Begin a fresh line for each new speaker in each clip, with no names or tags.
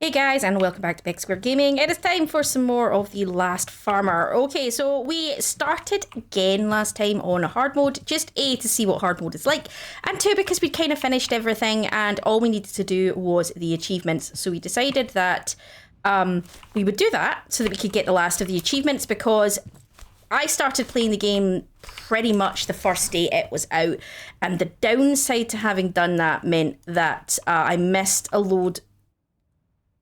Hey guys, and welcome back to Big Square Gaming. It is time for some more of The Last Farmer. Okay, so we started again last time on hard mode, just A, to see what hard mode is like, and 2, because we kind of finished everything and all we needed to do was the achievements. So we decided that we would do that so that we could get the last of the achievements, because I started playing the game pretty much the first day it was out, and the downside to having done that meant that I missed a load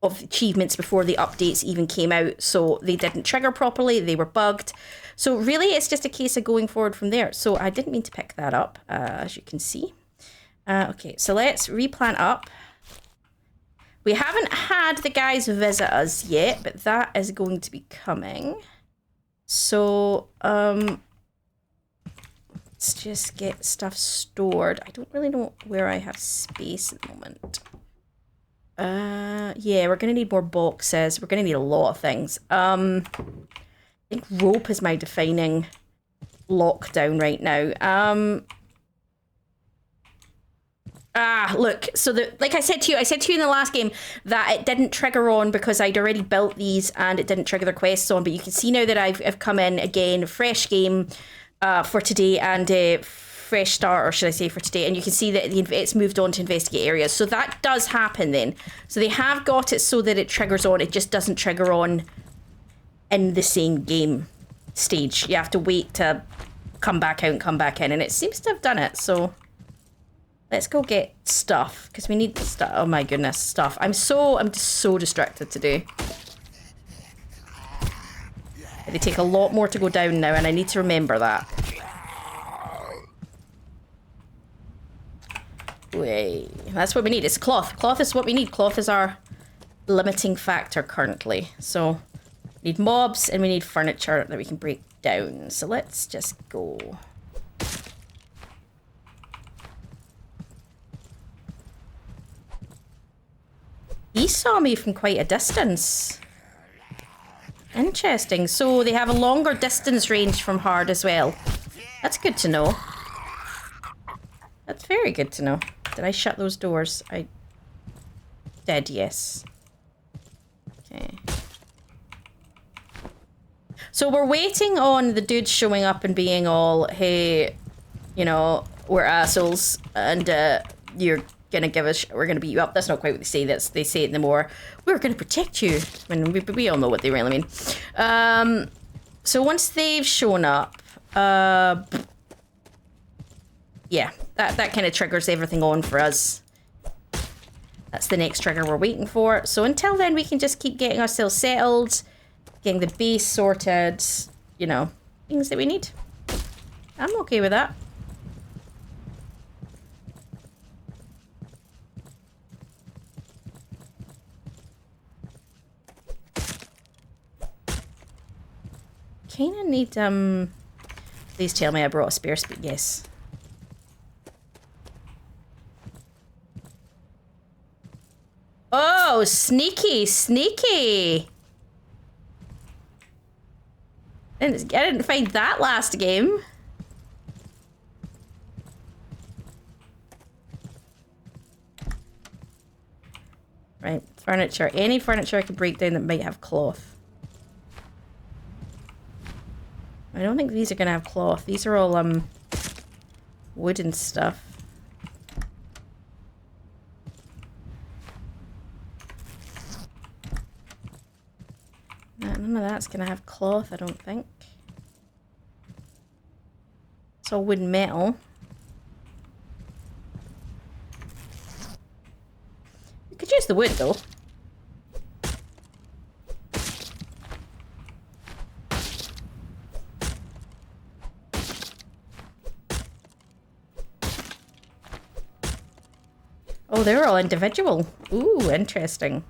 of achievements before the updates even came out, so they didn't trigger properly, they were bugged. So really it's just a case of going forward from there. So I didn't mean to pick that up, as you can see. Okay, so let's replant up. We haven't had the guys visit us yet, but that is going to be coming. So let's just get stuff stored. I don't really know where I have space at the moment. Yeah, we're gonna need more boxes. We're gonna need a lot of things. I think rope is my defining lockdown right now. Look, so like I said to you in the last game that it didn't trigger on because I'd already built these and it didn't trigger the quests on, but you can see now that I've come in again, fresh game for today, and fresh start, or should I say for today, and you can see that it's moved on to investigate areas. So that does happen then. So they have got it so that it triggers on, it just doesn't trigger on in the same game stage. You have to wait to come back out and come back in, and it seems to have done it. So let's go get stuff, because we need stuff. Oh my goodness, stuff. I'm just so distracted today. They take a lot more to go down now, and I need to remember that. Wait, that's what we need. It's cloth. Cloth is what we need. Cloth is our limiting factor currently. So we need mobs and we need furniture that we can break down. So let's just go. He saw me from quite a distance. Interesting. So they have a longer distance range from hard as well. That's good to know. That's very good to know. Did I shut those doors? I did, yes. Okay. So we're waiting on the dudes showing up and being all, hey, you know, we're assholes and you're gonna give us, we're gonna beat you up. That's not quite what they say. They say it in the more, we're gonna protect you. When we all know what they really mean. So once they've shown up, yeah, that kind of triggers everything on for us. That's the next trigger we're waiting for. So until then, we can just keep getting ourselves settled, getting the base sorted, you know, things that we need. I'm okay with that. Kinda need, please tell me I brought a spare speed. Yes. Oh, sneaky, sneaky. I didn't find that last game. Right, furniture. Any furniture I can break down that might have cloth. I don't think these are gonna have cloth. These are all wooden stuff. None of that's gonna have cloth, I don't think. It's all wood and metal. We could use the wood though. Oh, they're all individual. Ooh, interesting.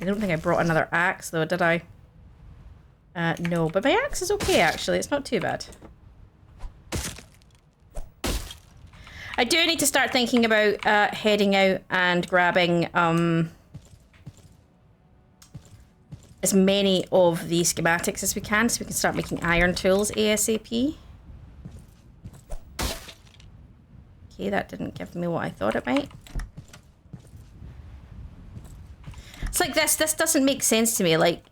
I don't think I brought another axe though, did I? No, but my axe is okay actually. It's not too bad. I do need to start thinking about heading out and grabbing as many of the schematics as we can so we can start making iron tools ASAP. Okay, that didn't give me what I thought it might. It's like this doesn't make sense to me. Like,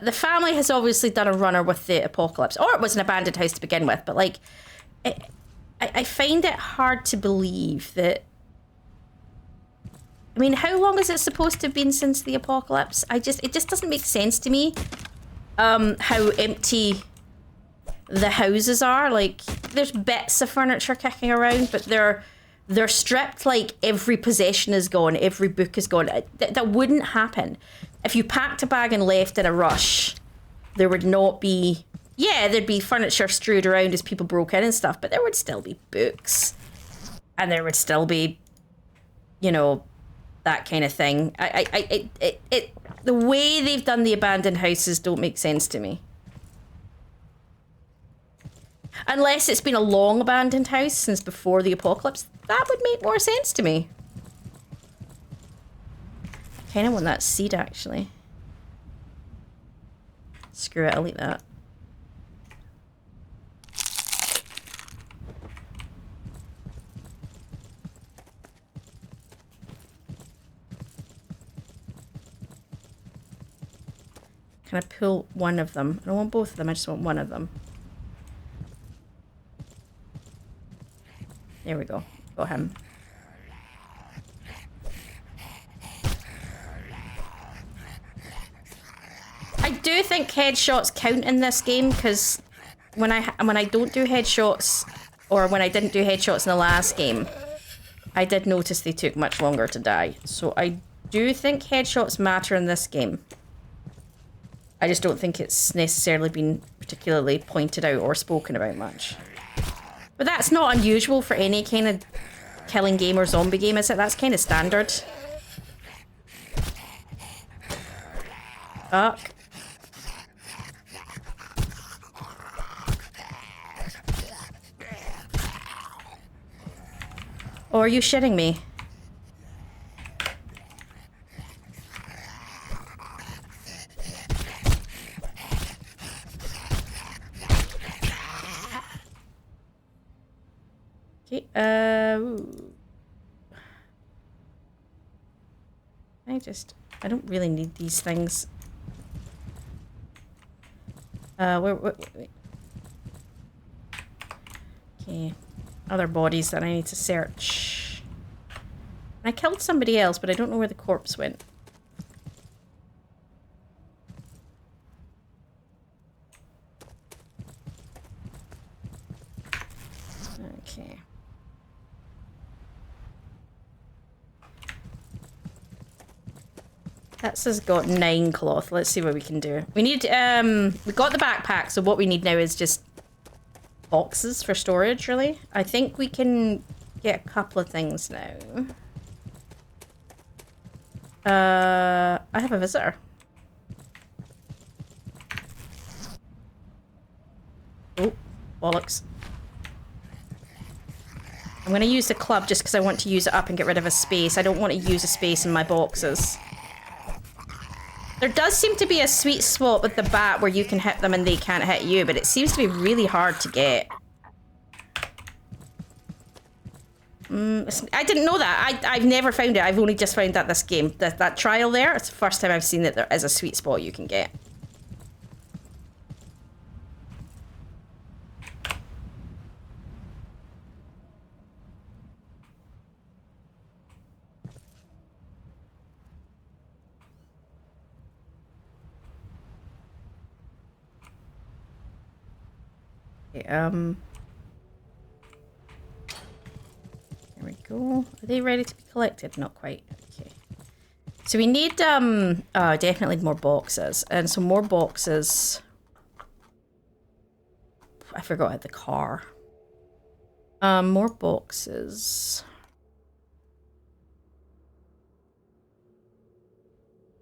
the family has obviously done a runner with the apocalypse, or it was an abandoned house to begin with, but like, I find it hard to believe that. I mean, how long is it supposed to have been since the apocalypse? It just doesn't make sense to me. How empty the houses are. Like, there's bits of furniture kicking around, but they're stripped. Like, every possession is gone, every book is gone. That wouldn't happen if you packed a bag and left in a rush. There would not be. Yeah, there'd be furniture strewed around as people broke in and stuff, but there would still be books, and there would still be, you know, that kind of thing. The way they've done the abandoned houses don't make sense to me. Unless it's been a long abandoned house since before the apocalypse, that would make more sense to me. I kind of want that seed, actually. Screw it, I'll eat that. Can I pull one of them? I don't want both of them, I just want one of them. There we go. Got him. I do think headshots count in this game, because when I don't do headshots, or when I didn't do headshots in the last game, I did notice they took much longer to die. So I do think headshots matter in this game. I just don't think it's necessarily been particularly pointed out or spoken about much. But that's not unusual for any kind of killing game or zombie game, is it? That's kind of standard. Fuck. Oh, are you shitting me? Okay, I don't really need these things. Wait. Okay, other bodies that I need to search. I killed somebody else, but I don't know where the corpse went. Okay. That's has got 9 cloth. Let's see what we can do. We need, we got the backpack, so what we need now is just boxes for storage, really. I think we can get a couple of things now. I have a visitor. Oh, bollocks. I'm going to use the club just because I want to use it up and get rid of a space. I don't want to use a space in my boxes. There does seem to be a sweet spot with the bat where you can hit them and they can't hit you, but it seems to be really hard to get. I didn't know that. I've never found it. I've only just found that this game. That trial there, it's the first time I've seen that there is a sweet spot you can get. Okay, there we go. Are they ready to be collected? Not quite. Okay. So we need, definitely more boxes. And some more boxes. I forgot at the car. More boxes.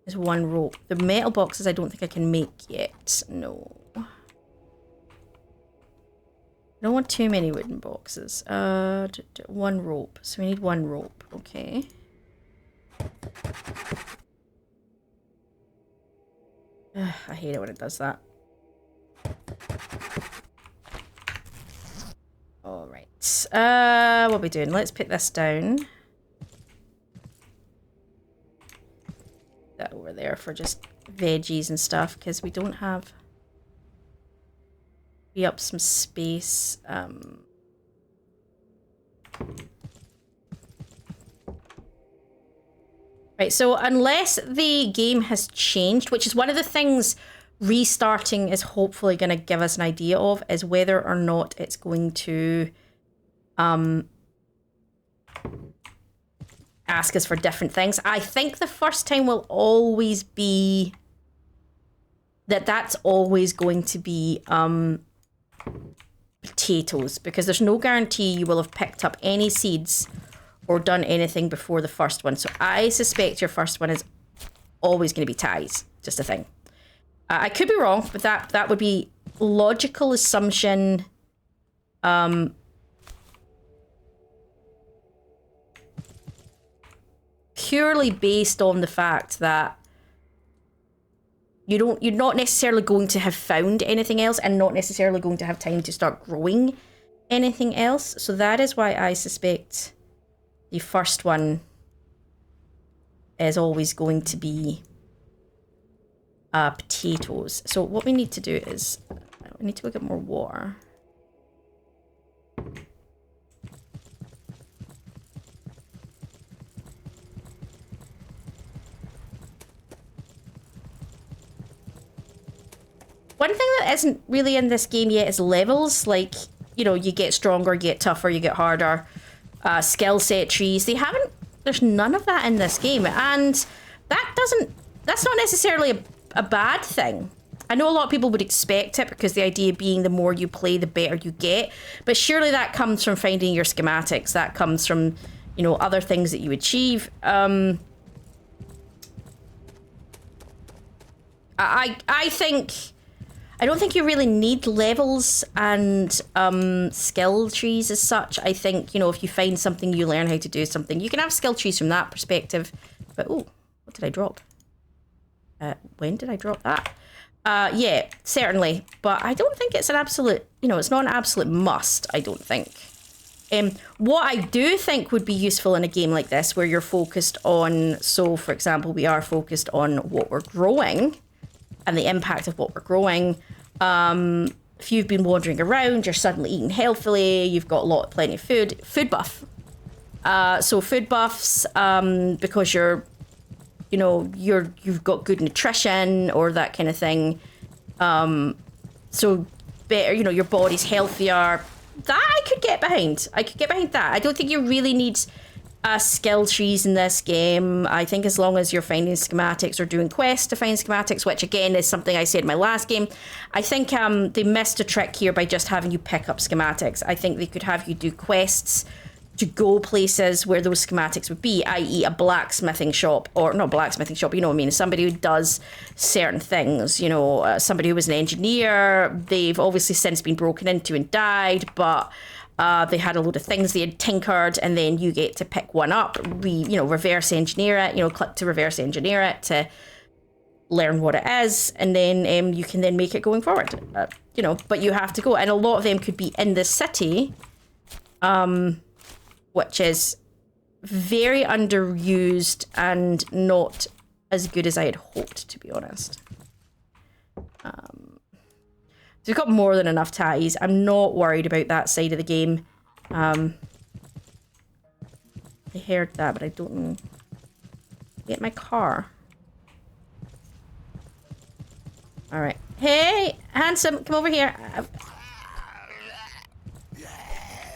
There's one rope. The metal boxes I don't think I can make yet. No. I don't want too many wooden boxes. One rope. So we need one rope. Okay. I hate it when it does that. Alright. What are we doing? Let's put this down. That over there for just veggies and stuff, because we don't have... Free up some space. Right, so unless the game has changed, which is one of the things restarting is hopefully going to give us an idea of, is whether or not it's going to ask us for different things. I think the first time will always be that's always going to be potatoes, because there's no guarantee you will have picked up any seeds or done anything before the first one. So I suspect your first one is always going to be ties. Just a thing. I could be wrong, but that would be logical assumption. Purely based on the fact that you're not necessarily going to have found anything else and not necessarily going to have time to start growing anything else. So that is why I suspect the first one is always going to be potatoes. So what we need to do is we need to go get more water. One thing that isn't really in this game yet is levels. Like, you know, you get stronger, you get tougher, you get harder. Skill set trees. There's none of that in this game. And that's not necessarily a bad thing. I know a lot of people would expect it, because the idea being the more you play, the better you get. But surely that comes from finding your schematics. That comes from, you know, other things that you achieve. I don't think you really need levels and skill trees as such. I think, you know, if you find something, you learn how to do something. You can have skill trees from that perspective. But, oh, what did I drop? When did I drop that? Yeah, certainly. But I don't think it's an absolute, you know, it's not an absolute must, I don't think. What I do think would be useful in a game like this, where you're focused on, so for example, we are focused on what we're growing and the impact of what we're growing. If you've been wandering around, you're suddenly eating healthily, you've got plenty of food buff. So food buffs, because you've got good nutrition or that kind of thing. So better, you know, your body's healthier. That I could get behind. I could get behind that. I don't think you really need skill trees in this game. I think as long as you're finding schematics or doing quests to find schematics, which again is something I said in my last game, I think they missed a trick here by just having you pick up schematics. I think they could have you do quests to go places where those schematics would be, i.e. a blacksmithing shop, or not blacksmithing shop, you know what I mean, somebody who does certain things, you know, somebody who was an engineer. They've obviously since been broken into and died, but they had a load of things they had tinkered, and then you get to pick one up, reverse engineer it, click to reverse engineer it to learn what it is, and then you can then make it going forward. But you have to go, and a lot of them could be in the city, which is very underused and not as good as I had hoped, to be honest. So we've got more than enough ties. I'm not worried about that side of the game. I heard that, but I don't know. Get my car. All right. Hey, handsome, come over here.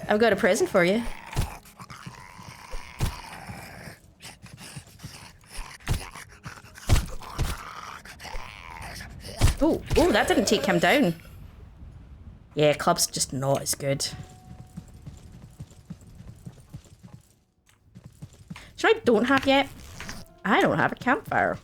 I've got a present for you. Oh, that didn't take him down. Yeah, club's just not as good. So I don't have yet. I don't have a campfire.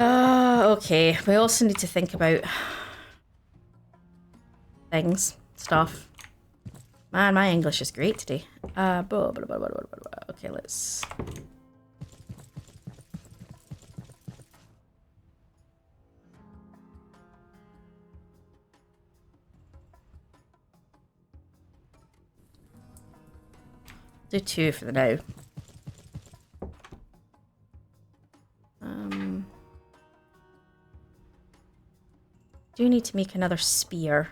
Okay. We also need to think about things, stuff. Man, my English is great today. Okay, let's... do 2 for the now. Do need to make another spear.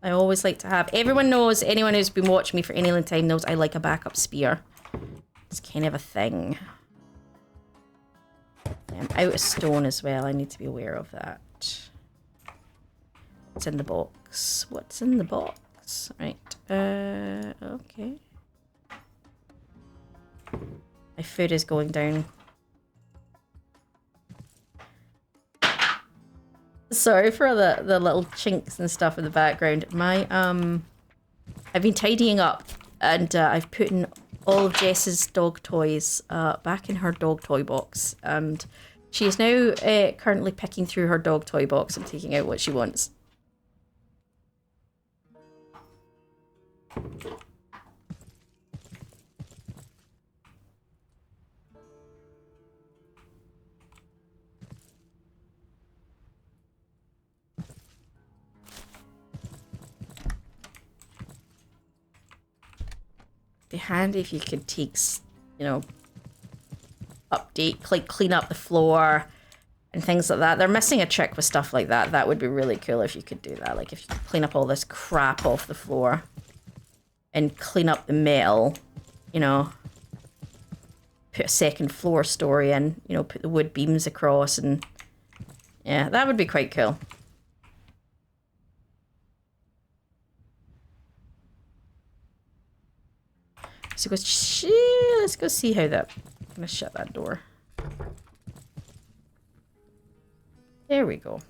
I always like to have... Everyone knows, anyone who's been watching me for any length of time knows I like a backup spear. It's kind of a thing. I'm out of stone as well. I need to be aware of that. What's in the box? What's in the box? Right. Okay. My food is going down. Sorry for the little chinks and stuff in the background. My I've been tidying up, and I've put in all of Jess's dog toys back in her dog toy box, and she is now currently picking through her dog toy box and taking out what she wants. Be handy if you could take, you know, update, like clean up the floor and things like that. They're missing a trick with stuff like that. That would be really cool if you could do that. Like if you could clean up all this crap off the floor and clean up the metal, you know, put a second floor story in, you know, put the wood beams across, and yeah, that would be quite cool. So let's go see how that... I'm gonna shut that door. There we go.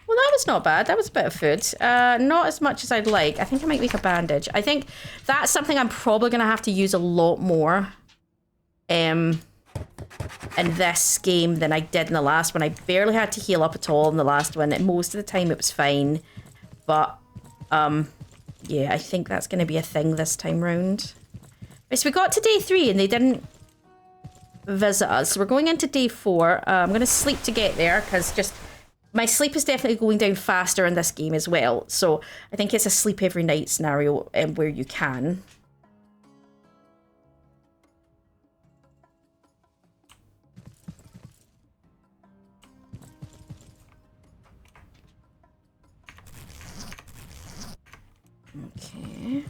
Well, that was not bad. That was a bit of food. Not as much as I'd like. I think I might make a bandage. I think that's something I'm probably gonna have to use a lot more in this game than I did in the last one. I barely had to heal up at all in the last one. Most of the time it was fine. But, yeah, I think that's going to be a thing this time round. Right, so we got to day 3 and they didn't visit us. So we're going into day 4. I'm going to sleep to get there because just... my sleep is definitely going down faster in this game as well. So I think it's a sleep every night scenario where you can. Okay.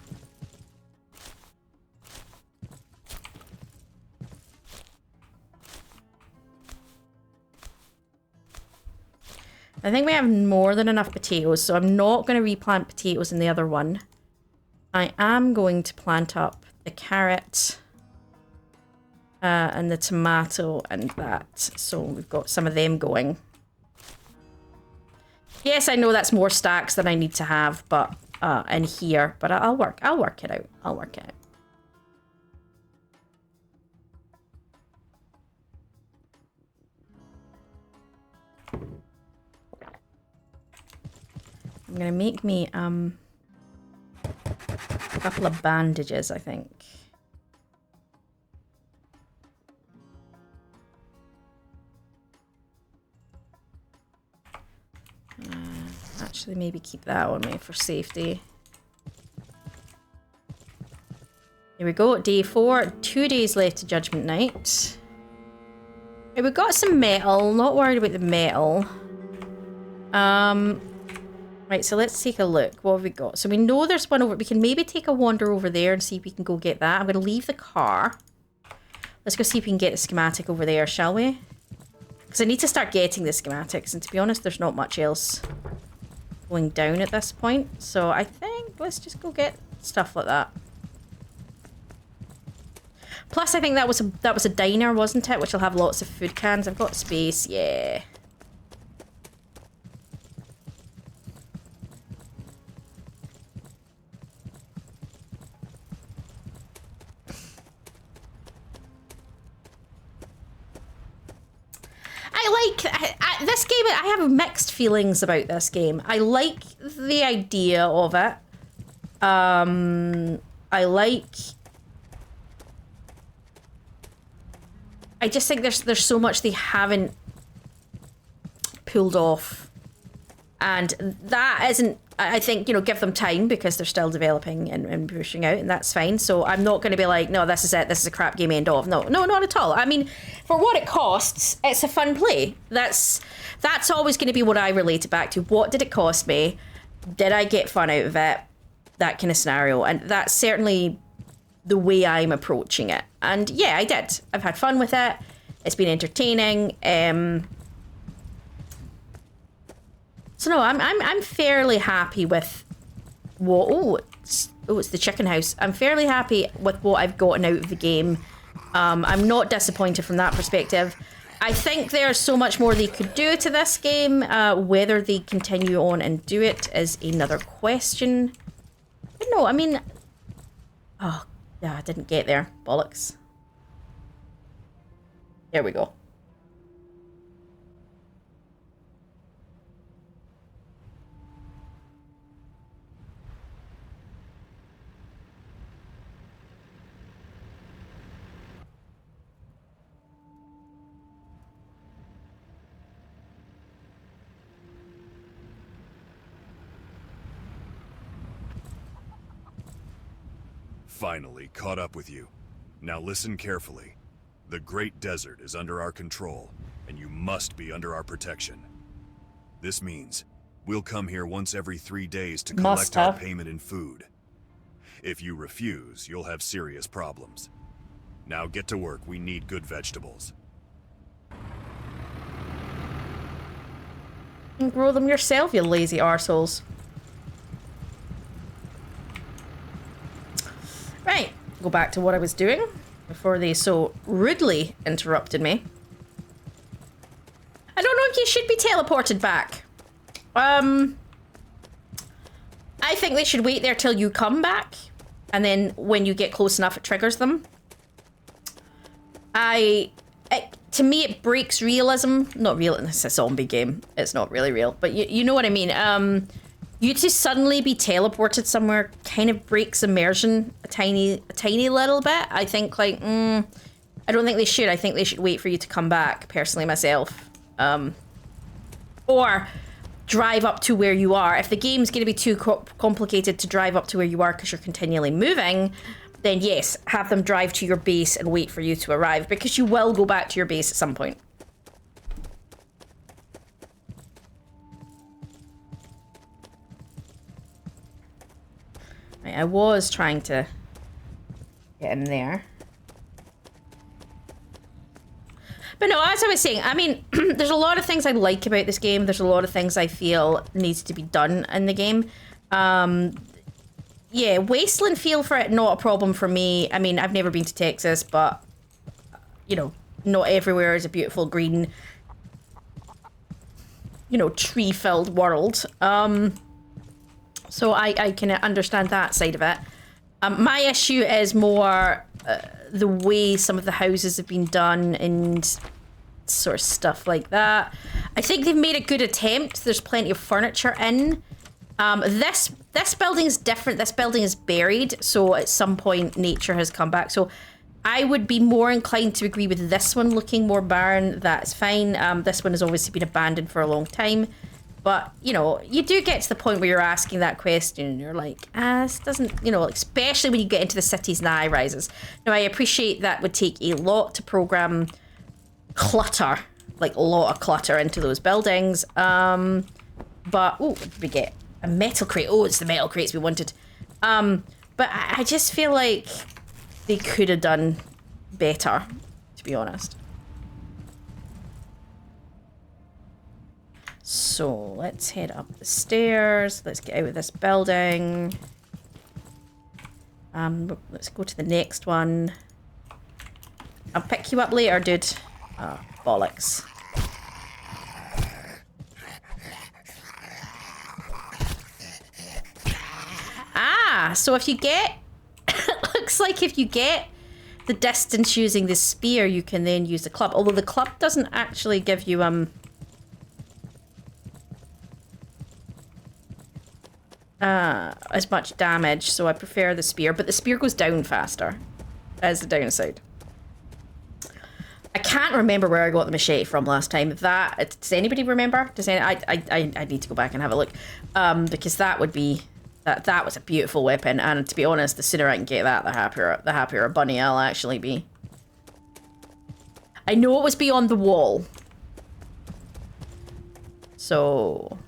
I think we have more than enough potatoes, so I'm not going to replant potatoes in the other one. I am going to plant up the carrot and the tomato and that, so we've got some of them going. Yes, I know that's more stacks than I need to have, but in here, but I'll work it out. I'll work it out. I'm gonna make me a couple of bandages, I think. Actually, maybe keep that on me for safety. Here we go, day 4. 2 days left to Judgment Night. Okay, we've got some metal. Not worried about the metal. Right, so let's take a look. What have we got? So we know there's one over... we can maybe take a wander over there and see if we can go get that. I'm going to leave the car. Let's go see if we can get the schematic over there, shall we? Because I need to start getting the schematics. And to be honest, there's not much else going down at this point. So I think let's just go get stuff like that. Plus, I think that was a diner, wasn't it? Which will have lots of food cans. I've got space, yeah. this game, I have mixed feelings about this game. I like the idea of it. I just think there's so much they haven't pulled off. And that isn't, I think, you know, give them time because they're still developing and pushing out, and that's fine. So I'm not going to be like, no, this is it, this is a crap game, end of. No, not at all. I mean, for what it costs, it's a fun play. That's always going to be what I relate it back to. What did it cost me? Did I get fun out of it? That kind of scenario. And that's certainly the way I'm approaching it. And yeah, I did. I've had fun with it. It's been entertaining. So no, I'm fairly happy with what. It's the chicken house. I'm fairly happy with what I've gotten out of the game. I'm not disappointed from that perspective. I think there's so much more they could do to this game. Whether they continue on and do it is another question. But no, I mean, oh yeah, I didn't get there. Bollocks. There we go.
Finally caught up with you. Now listen carefully. The Great Desert is under our control, and you must be under our protection. This means we'll come here once every 3 days to collect our payment in food. If you refuse, you'll have serious problems. Now get to work, we need good vegetables.
You can grow them yourself, you lazy arseholes. Right, go back to what I was doing before they so rudely interrupted me. I don't know if you should be teleported back. I think they should wait there till you come back, and then when you get close enough, it triggers them. To me, it breaks realism. Not real. It's a zombie game. It's not really real, but you know what I mean. You to suddenly be teleported somewhere kind of breaks immersion a tiny little bit. I think, like, I don't think they should. I think they should wait for you to come back, personally, myself. Or drive up to where you are. If the game's going to be too complicated to drive up to where you are because you're continually moving, then yes, have them drive to your base and wait for you to arrive, because you will go back to your base at some point. I was trying to get in there. But no, as I was saying, I mean, there's a lot of things I like about this game. There's a lot of things I feel needs to be done in the game. Yeah, wasteland feel for it, not a problem for me. I mean, I've never been to Texas, but, you know, not everywhere is a beautiful green, you know, tree-filled world. So I can understand that side of it. My issue is more the way some of the houses have been done and sort of stuff like that. I think they've made a good attempt. There's plenty of furniture in. This building is different. This building is buried, so at some point nature has come back. So I would be more inclined to agree with this one looking more barren. That's fine. This one has obviously been abandoned for a long time. But, you know, you do get to the point where you're asking that question and you're like, this doesn't, you know, especially when you get into the cities and the high-rises. Now, I appreciate that would take a lot to program clutter, like a lot of clutter into those buildings. But, oh, what did we get? A metal crate. Oh, it's the metal crates we wanted. But I just feel like they could have done better, to be honest. So let's head up the stairs. Let's get out of this building. Let's go to the next one. I'll pick you up later, dude. Oh, bollocks. Ah, so if you get... looks like if you get the distance using the spear, you can then use the club. Although the club doesn't actually give you as much damage, so I prefer the spear. But the spear goes down faster, as the downside. I can't remember where I got the machete from last time. Does anybody remember? I need to go back and have a look, because that would be that was a beautiful weapon. And to be honest, the sooner I can get that, the happier a bunny I'll actually be. I know it was beyond the wall, so.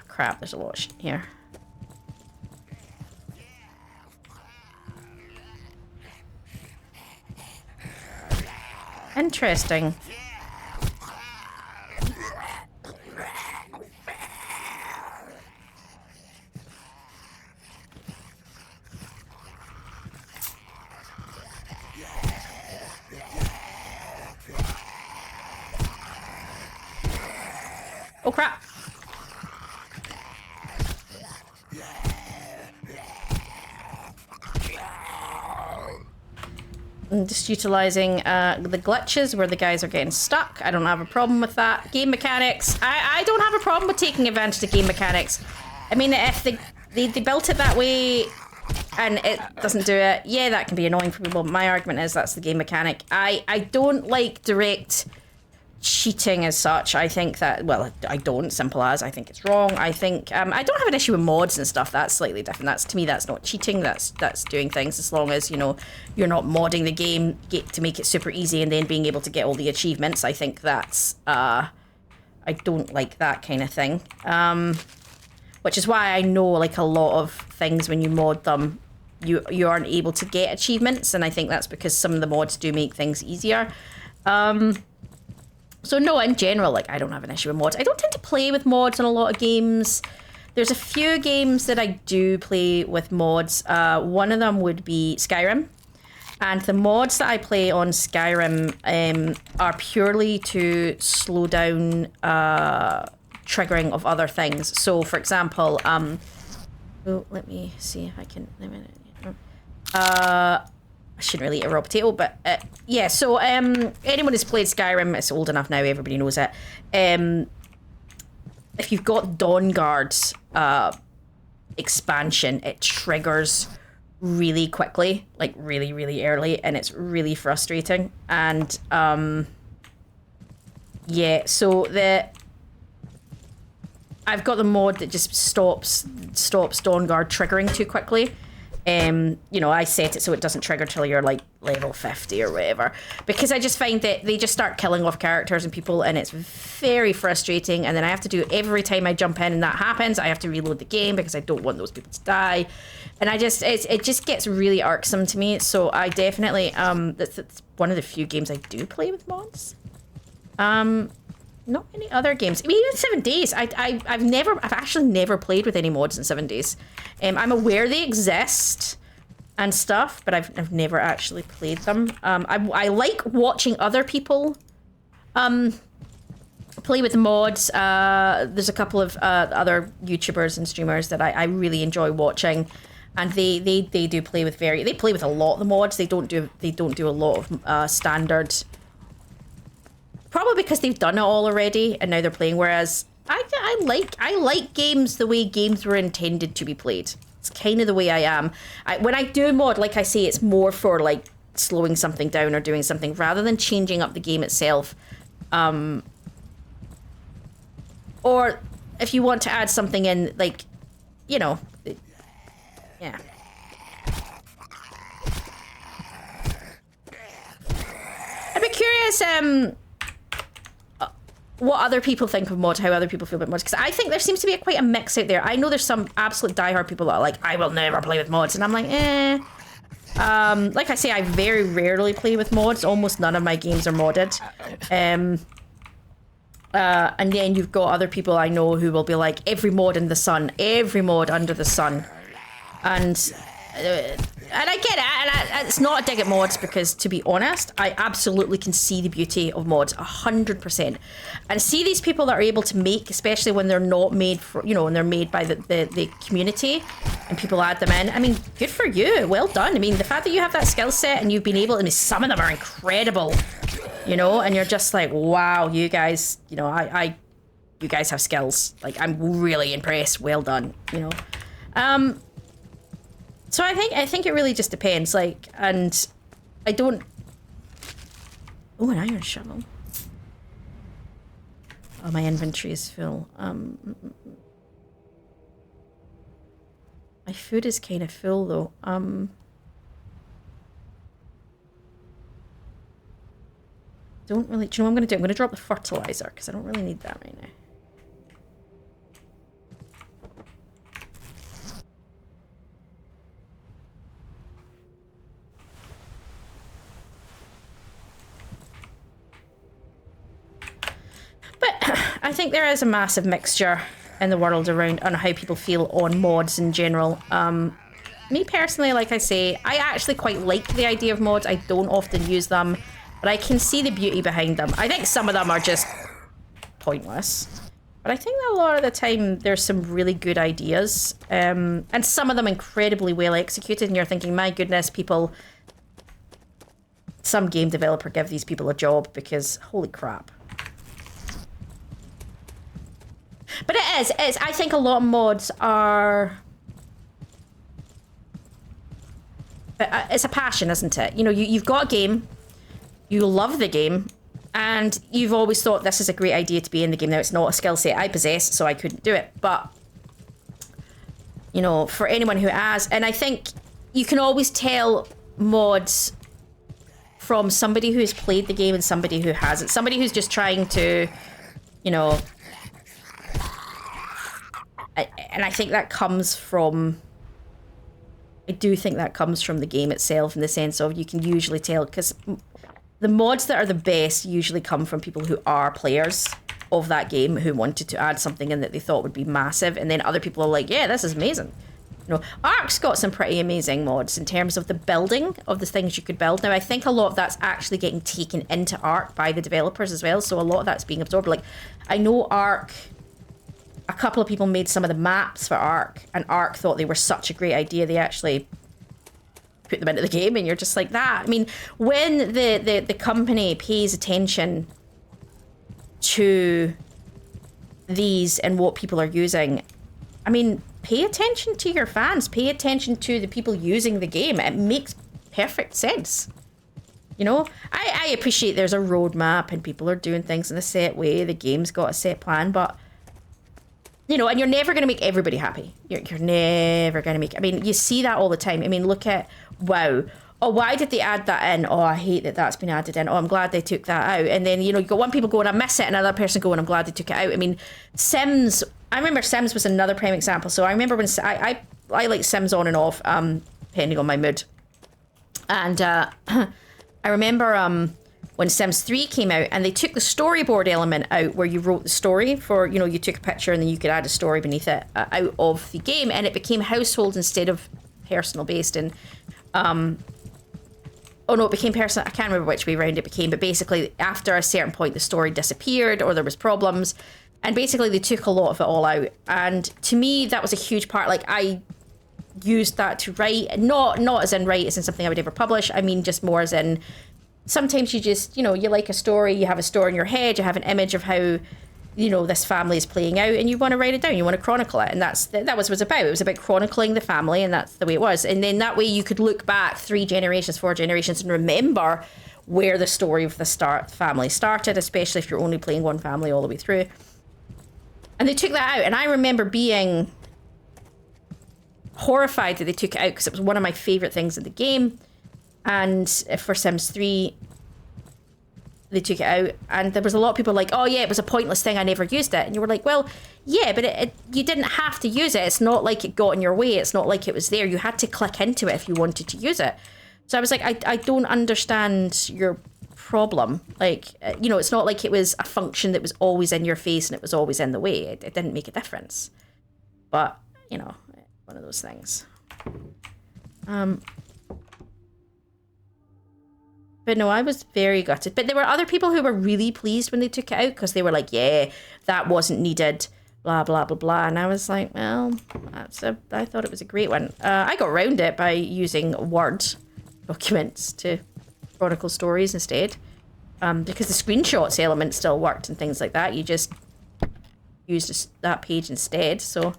Crap, there's a lot of shit here. Interesting. Oh crap. I'm just utilizing the glitches where the guys are getting stuck. I don't have a problem with that. Game mechanics. I don't have a problem with taking advantage of game mechanics. I mean, if they built it that way and it doesn't do it, yeah, that can be annoying for people. My argument is that's the game mechanic. I don't like direct cheating as such. I think that, well, I don't, simple as, I think it's wrong. I think, I don't have an issue with mods and stuff. That's slightly different. That's, to me, that's not cheating. That's doing things as long as, you know, you're not modding the game to make it super easy and then being able to get all the achievements. I think that's, I don't like that kind of thing. Which is why I know, like, a lot of things, when you mod them, you aren't able to get achievements, and I think that's because some of the mods do make things easier. So no, in general, like, I don't have an issue with mods. I don't tend to play with mods in a lot of games. There's a few games that I do play with mods. One of them would be Skyrim. And the mods that I play on Skyrim are purely to slow down triggering of other things. So, for example, let me see if I can... I shouldn't really eat a raw potato, but yeah, so anyone who's played Skyrim, it's old enough now, everybody knows it. If you've got Dawnguard's expansion, it triggers really quickly, like really, really early, and it's really frustrating. And yeah, so I've got the mod that just stops Dawnguard triggering too quickly. You know, I set it so it doesn't trigger till you're like level 50 or whatever, because I just find that they just start killing off characters and people, and it's very frustrating. And then I have to do, every time I jump in and that happens, I have to reload the game because I don't want those people to die. And it just gets really irksome to me. So I definitely, that's one of the few games I do play with mods. Not any other games. I mean, even 7 Days. I've actually never played with any mods in 7 Days. I'm aware they exist and stuff, but I've never actually played them. I like watching other people play with mods. There's a couple of other YouTubers and streamers that I really enjoy watching, and they do play with they play with a lot of the mods. They don't do a lot of standard. Probably because they've done it all already and now they're playing, whereas I like games the way games were intended to be played. It's kind of the way I am. When I do a mod, like I say, it's more for like slowing something down or doing something rather than changing up the game itself. Or if you want to add something in, like, you know, yeah. I'd be curious, what other people think of mods, how other people feel about mods, because I think there seems to be quite a mix out there. I know there's some absolute diehard people that are like, I will never play with mods, and I'm like, eh. Like I say, I very rarely play with mods. Almost none of my games are modded. And then you've got other people I know who will be like, every mod under the sun, and and I get it, and it's not a dig at mods, because to be honest, I absolutely can see the beauty of mods 100%, and see these people that are able to make, especially when they're not made for, you know, when they're made by the community and people add them in. I mean, good for you, well done. I mean, the fact that you have that skill set and you've been able, I mean, some of them are incredible, you know, and you're just like, wow, you guys, you know, you guys have skills. Like, I'm really impressed. Well done, you know. So I think it really just depends. Like, and I don't. Oh, an iron shovel. Oh, my inventory is full. My food is kind of full though. Don't really. Do you know what I'm gonna do? I'm gonna drop the fertilizer because I don't really need that right now. I think there is a massive mixture in the world around on how people feel on mods in general. Me personally, like I say, I actually quite like the idea of mods. I don't often use them, but I can see the beauty behind them. I think some of them are just pointless, but I think that a lot of the time there's some really good ideas, and some of them incredibly well executed, and you're thinking, my goodness, people, some game developer give these people a job, because holy crap. But it's, I think a lot of mods are, it's a passion, isn't it? You know, you've got a game, you love the game, and you've always thought this is a great idea to be in the game. Now, it's not a skill set I possess, so I couldn't do it. But, you know, for anyone who has, and I think you can always tell mods from somebody who's played the game and somebody who hasn't. Somebody who's just trying to, you know, and I think that comes from, I do think that comes from the game itself, in the sense of you can usually tell, because the mods that are the best usually come from people who are players of that game, who wanted to add something in that they thought would be massive, and then other people are like, yeah, this is amazing. You know, Ark's got some pretty amazing mods in terms of the building of the things you could build. Now, I think a lot of that's actually getting taken into Ark by the developers as well, so a lot of that's being absorbed. Like, I know Ark, a couple of people made some of the maps for Ark, and Ark thought they were such a great idea, they actually put them into the game, and you're just like that. I mean, when the company pays attention to these and what people are using, I mean, pay attention to your fans, pay attention to the people using the game. It makes perfect sense. You know, I appreciate there's a roadmap and people are doing things in a set way, the game's got a set plan, but you know, and you're never going to make everybody happy. You're never going to make... I mean, you see that all the time. I mean, look at WoW. Oh, why did they add that in? Oh, I hate that that's been added in. Oh, I'm glad they took that out. And then, you know, you got one people going, I miss it, and another person going, I'm glad they took it out. I mean, Sims... I remember Sims was another prime example. So I remember when... I like Sims on and off, depending on my mood. And I remember... when Sims 3 came out, and they took the storyboard element out where you wrote the story for, you know, you took a picture and then you could add a story beneath it out of the game, and it became household instead of personal based. And oh no, it became personal. I can't remember which way around it became, but basically after a certain point the story disappeared or there was problems, and basically they took a lot of it all out. And to me that was a huge part. Like, I used that to write, not as in write as in something I would ever publish. I mean, just more as in, sometimes you just, you know, you like a story, you have a story in your head, you have an image of how, you know, this family is playing out, and you want to write it down, you want to chronicle it. And that was what it was about. It was about chronicling the family, and that's the way it was. And then that way you could look back 3 generations, 4 generations, and remember where the story of the family started, especially if you're only playing one family all the way through. And they took that out, and I remember being horrified that they took it out, because it was one of my favorite things in the game. And for Sims 3, they took it out, and there was a lot of people like, oh yeah, it was a pointless thing, I never used it. And you were like, well, yeah, but you didn't have to use it. It's not like it got in your way. It's not like it was there. You had to click into it if you wanted to use it. So I was like, I don't understand your problem. Like, you know, it's not like it was a function that was always in your face and it was always in the way. It didn't make a difference. But, you know, one of those things. But no, I was very gutted. But there were other people who were really pleased when they took it out because they were like, yeah, that wasn't needed, blah, blah, blah, blah. And I was like, well, I thought it was a great one. I got around it by using Word documents to chronicle stories instead. Because the screenshots element still worked and things like that. You just used that page instead. So I'm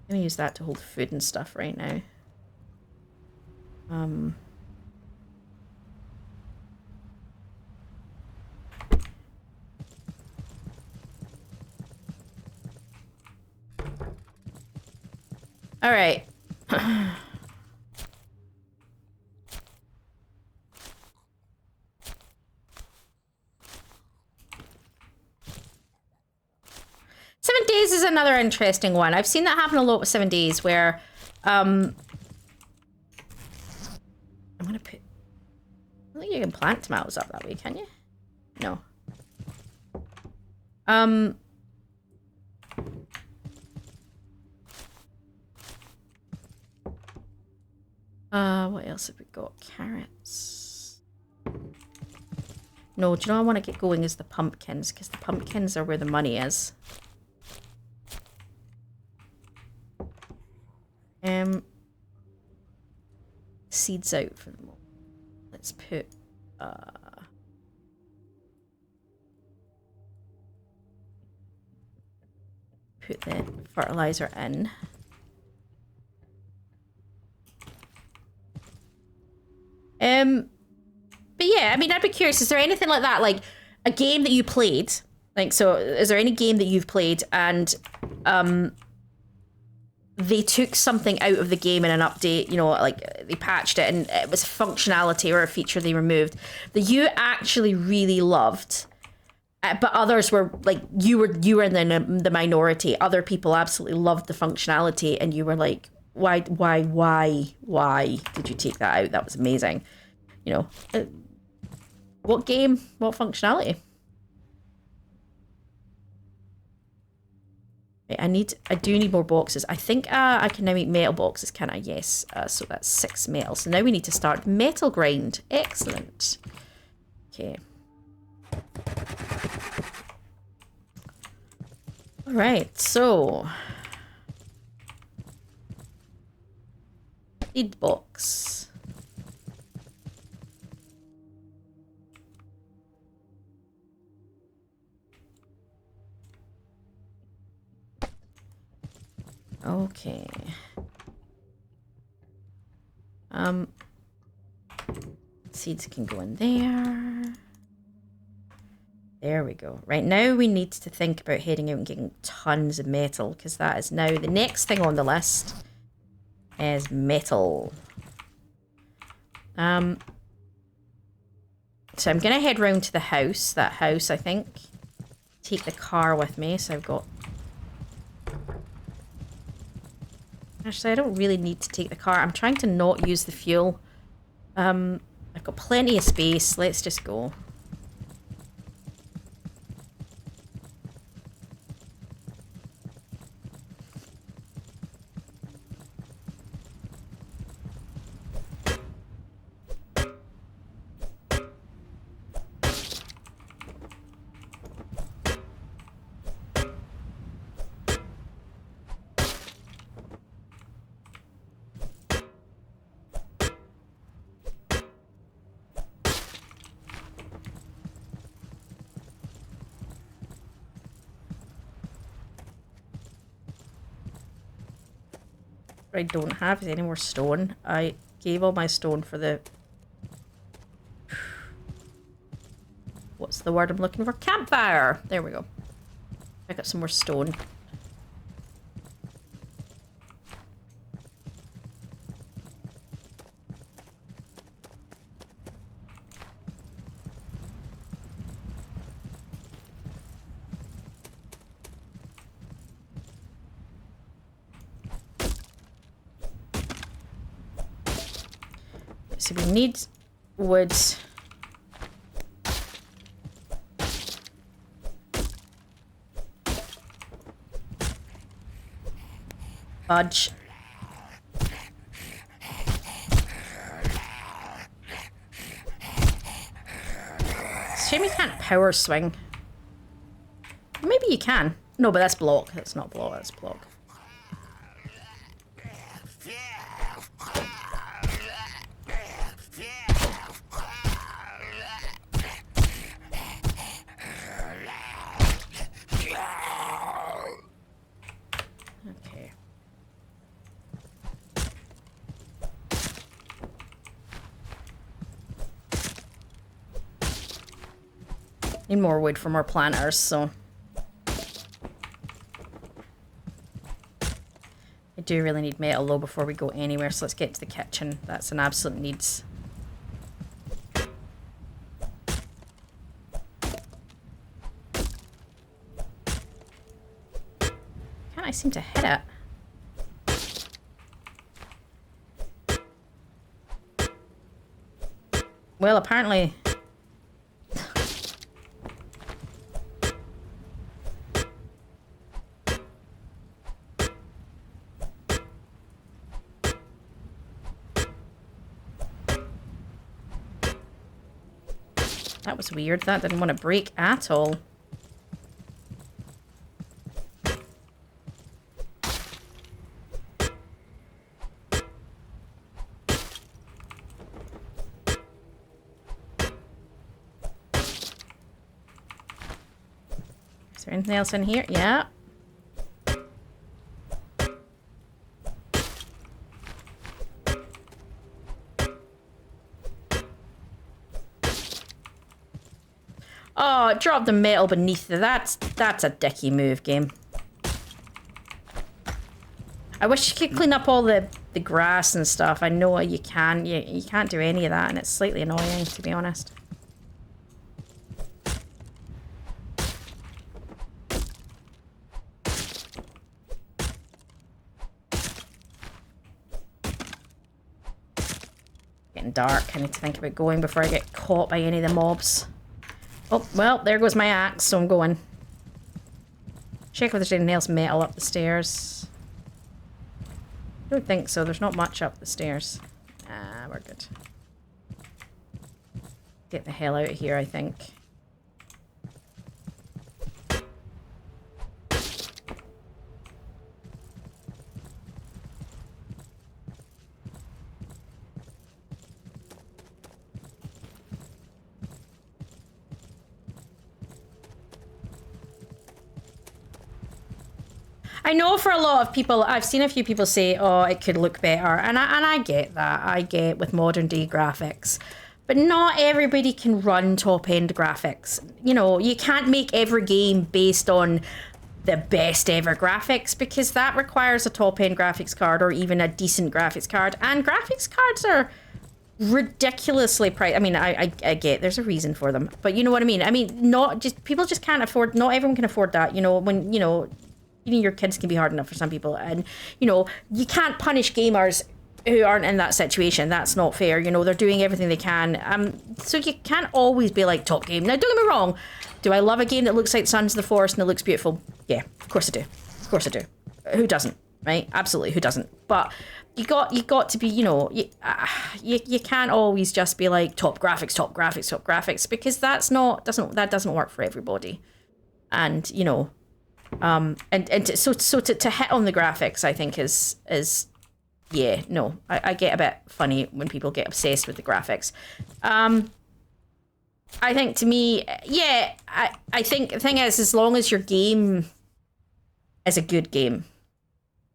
going to use that to hold food and stuff right now. All right. 7 days is another interesting one. I've seen that happen a lot with 7 days where I'm gonna put, I don't think you can plant tomatoes up that way, can you? No. What else have we got? Carrots. No, do you know what I want to get going is the pumpkins, because the pumpkins are where the money is. Seeds out for the moment. Let's put the fertilizer in. But yeah, I mean, I'd be curious, is there anything like that, like a game that you played? Like, so is there any game that you've played and they took something out of the game in an update, you know, like they patched it and it was a functionality or a feature they removed that you actually really loved, but others were like, you were in the minority. Other people absolutely loved the functionality and you were like, why did you take that out? That was amazing. You know, what game, what functionality? I do need more boxes. I think I can now make metal boxes, can I? Yes. So that's 6 metal. So now we need to start metal grind. Excellent. Okay. All right. So seed box. Okay. Seeds can go in there. There we go. Right, now we need to think about heading out and getting tons of metal, because that is now the next thing on the list is metal. So I'm gonna head round to the house, that house, I think. Take the car with me, so I've got... Actually, I don't really need to take the car. I'm trying to not use the fuel. I've got plenty of space. Let's just go. I don't have any more stone. I gave all my stone for the... What's the word I'm looking for? Campfire! There we go. Pick up some more stone. So we need wood. Fudge. shame you can't power swing. Maybe you can. No, but that's block. That's not block, that's block. Okay. Need more wood for more planters, so... I do really need metal though before we go anywhere, so let's get to the kitchen. That's an absolute needs. Can't I seem to hit it? Well, apparently... That was weird. That didn't want to break at all. Is there anything else in here? Yeah. Oh, it dropped the metal beneath it. That's a dicky move, game. I wish you could clean up all the grass and stuff. I know you can. You can't do any of that, and it's slightly annoying, to be honest. Getting dark. I need to think about going before I get caught by any of the mobs. Oh, well, there goes my axe, so I'm going. Check if there's anything else metal up the stairs. I don't think so. There's not much up the stairs. Ah, we're good. Get the hell out of here, I think. I know for a lot of people, I've seen a few people say, oh, it could look better. And I get that. I get with modern day graphics. But not everybody can run top end graphics. You know, you can't make every game based on the best ever graphics because that requires a top end graphics card or even a decent graphics card. And graphics cards are ridiculously priced. I mean, I get there's a reason for them. But you know what I mean? I mean, not just people just can't afford, not everyone can afford that. You know, when, you know, even your kids can be hard enough for some people, and you know you can't punish gamers who aren't in that situation. That's not fair. You know they're doing everything they can. So you can't always be like top game. Now don't get me wrong. Do I love a game that looks like Sons of the Forest and it looks beautiful? Yeah, of course I do. Of course I do. Who doesn't? Right? Absolutely. Who doesn't? But you got to be. You know you can't always just be like top graphics because that doesn't work for everybody. And you know. So to hit on the graphics, I think is yeah, no, I get a bit funny when people get obsessed with the graphics. I think to me, yeah, I think the thing is, as long as your game is a good game,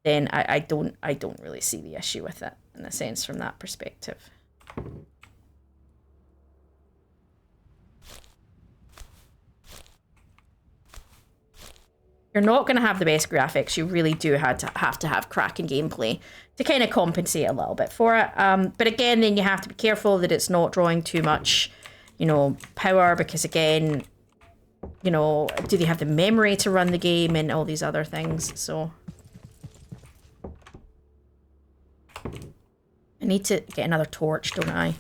then I don't really see the issue with it in a sense from that perspective. You're not going to have the best graphics. You really do have to have cracking gameplay to kind of compensate a little bit for it. But again, then you have to be careful that it's not drawing too much, you know, power because again, you know, do they have the memory to run the game and all these other things? So I need to get another torch, don't I?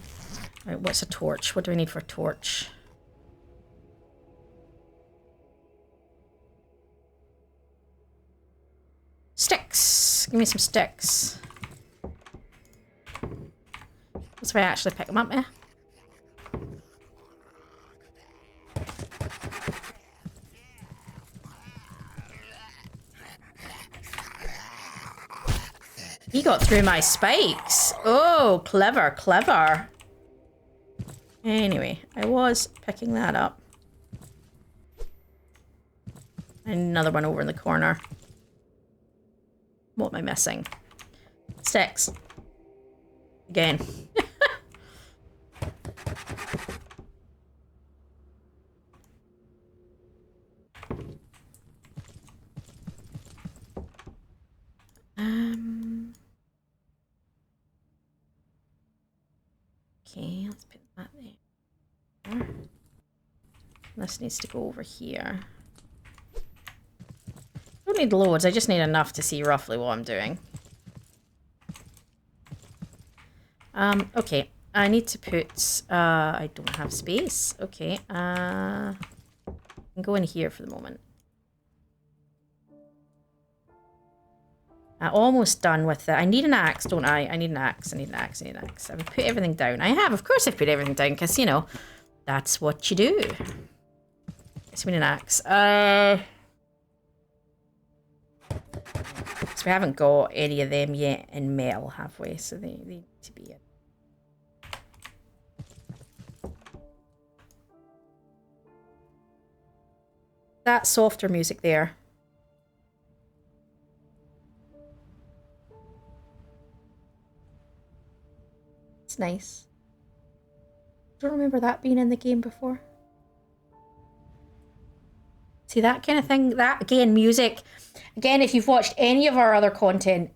Right, what's a torch? What do I need for a torch? Sticks. Give me some sticks. That's where I actually pick them up, yeah. He got through my spikes. Oh, clever, clever. Anyway, I was picking that up. And another one over in the corner. What am I missing? Sticks. Again. Okay, let's put that there. This needs to go over here. Don't need loads, I just need enough to see roughly what I'm doing. Okay, I need to put, I don't have space. Okay, I can go in here for the moment. I'm almost done with it. I need an axe, don't I? I need an axe, I need an axe, I need an axe. I've put everything down. I have, of course I've put everything down, because, you know, that's what you do. So we need an axe. So we haven't got any of them yet in metal, have we? So they need to be it. That softer music there. It's nice. Don't remember that being in the game before. See, that kind of thing, that, again, music. Again, if you've watched any of our other content,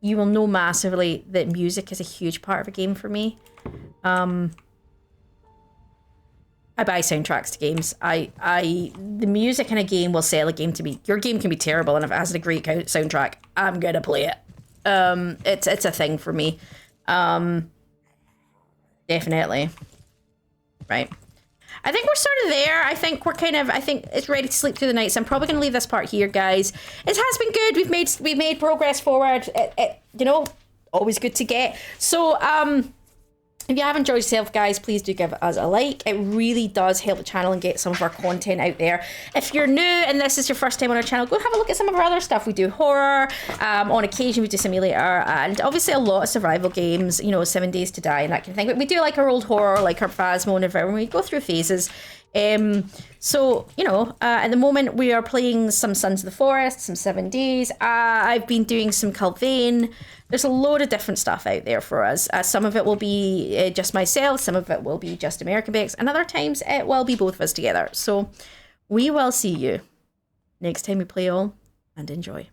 you will know massively that music is a huge part of a game for me. I buy soundtracks to games. The music in a game will sell a game to me. Your game can be terrible, and if it has a great soundtrack, I'm gonna play it. It's a thing for me. Definitely. Right. I think we're sort of there. I think it's ready to sleep through the night. So I'm probably going to leave this part here, guys. It has been good. We've made progress forward. You know, always good to get. So, if you have enjoyed yourself, guys, please do give us a like. It really does help the channel and get some of our content out there. If you're new and this is your first time on our channel, go have a look at some of our other stuff. We do horror, on occasion we do simulator, and obviously a lot of survival games, you know, 7 Days to Die and that kind of thing. But we do like our old horror, like our Phasmo and everything. We go through phases. So, you know, at the moment we are playing some Sons of the Forest, some 7 Days. I've been doing some Culvein. There's a load of different stuff out there for us. Some of it will be just myself, some of it will be just American Bex, and other times it will be both of us together. So we will see you next time we play on, and enjoy.